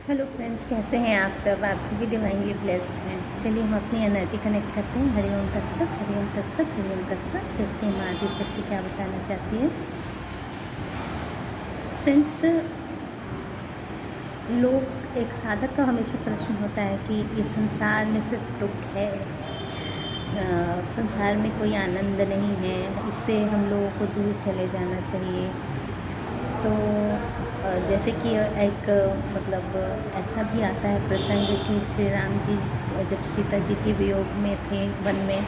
Hello friends, कैसे हैं आप सब। आप सभी डिवाइनली ब्लेस्ड हैं। चलिए हम अपनी एनर्जी कनेक्ट करते हैं। हरि ओम तत्सत, हरि ओम तत्सत, हरि ओम तत्सत। देखते हैं माँ आदि शक्ति क्या बताना चाहती है। फ्रेंड्स, लोग एक साधक का हमेशा प्रश्न होता है कि ये संसार में सिर्फ दुख है, संसार में कोई आनंद नहीं है, इससे हम लोगों को दूर चले जाना चाहिए। तो जैसे कि एक मतलब ऐसा भी आता है प्रसंग कि श्री राम जी जब सीता जी के वियोग में थे वन में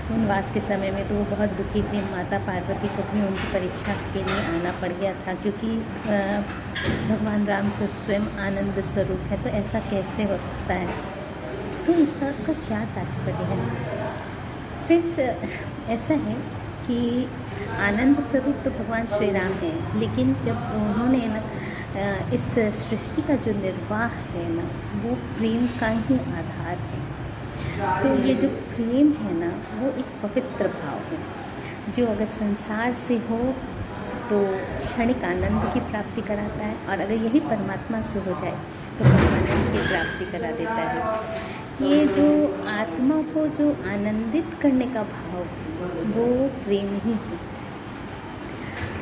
वनवास के समय में, तो वो बहुत दुखी थे। माता पार्वती को भी उनकी परीक्षा के लिए आना पड़ गया था, क्योंकि भगवान राम तो स्वयं आनंद स्वरूप है, तो ऐसा कैसे हो सकता है। तो इस सब का क्या तात्पर्य है। फ्रेंड्स, ऐसा है कि आनंद स्वरूप तो भगवान श्री राम है, लेकिन जब उन्होंने ना इस सृष्टि का जो निर्वाह है ना, वो प्रेम का ही आधार है। तो ये जो प्रेम है ना, वो एक पवित्र भाव है जो अगर संसार से हो तो क्षणिक आनंद की प्राप्ति कराता है, और अगर यही परमात्मा से हो जाए तो परमानंद की प्राप्ति करा देता है। ये जो आत्मा को जो आनंदित करने का भाव, वो प्रेम ही है।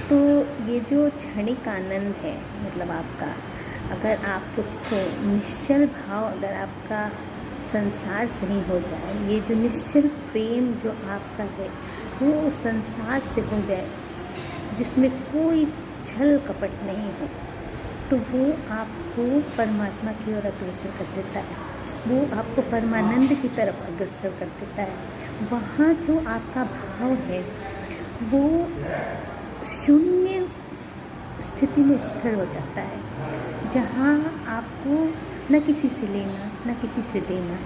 तो ये जो क्षणिक आनंद है, मतलब आपका, अगर आप उसको निश्चल भाव, अगर आपका संसार से ही हो जाए, ये जो निश्चल प्रेम जो आपका है वो संसार से हो जाए, जिसमें कोई छल कपट नहीं हो, तो वो आपको परमात्मा की ओर अग्रसर कर देता है, वो आपको परमानंद की तरफ अग्रसर कर देता है। वहाँ जो आपका भाव है वो शून्य स्थिति में स्थिर हो जाता है, जहाँ आपको न किसी से लेना न किसी से देना,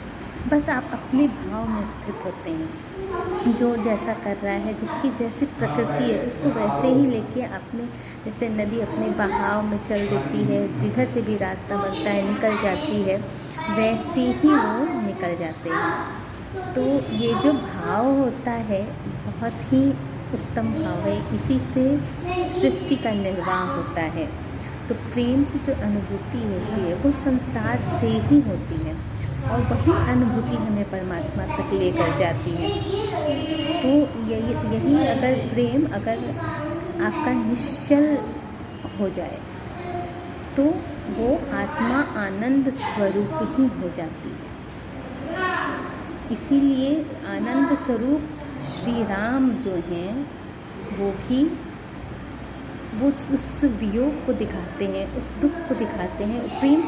बस आप अपने भाव में स्थित होते हैं। जो जैसा कर रहा है, जिसकी जैसी प्रकृति है, उसको वैसे ही लेके अपने, जैसे नदी अपने बहाव में चल देती है, जिधर से भी रास्ता बनता है निकल जाती है, वैसे ही वो निकल जाते हैं। तो ये जो भाव होता है बहुत ही उत्तम भाव है, इसी से सृष्टि का निर्वाह होता है। तो प्रेम की जो अनुभूति होती है वो संसार से ही होती है, और वही अनुभूति हमें परमात्मा तक लेकर जाती है। तो यही अगर प्रेम अगर आपका निश्चल हो जाए तो वो आत्मा आनंद स्वरूप ही हो जाती है। इसीलिए आनंद स्वरूप श्री राम जो हैं वो उस वियोग को दिखाते हैं, उस दुख को दिखाते हैं, प्रेम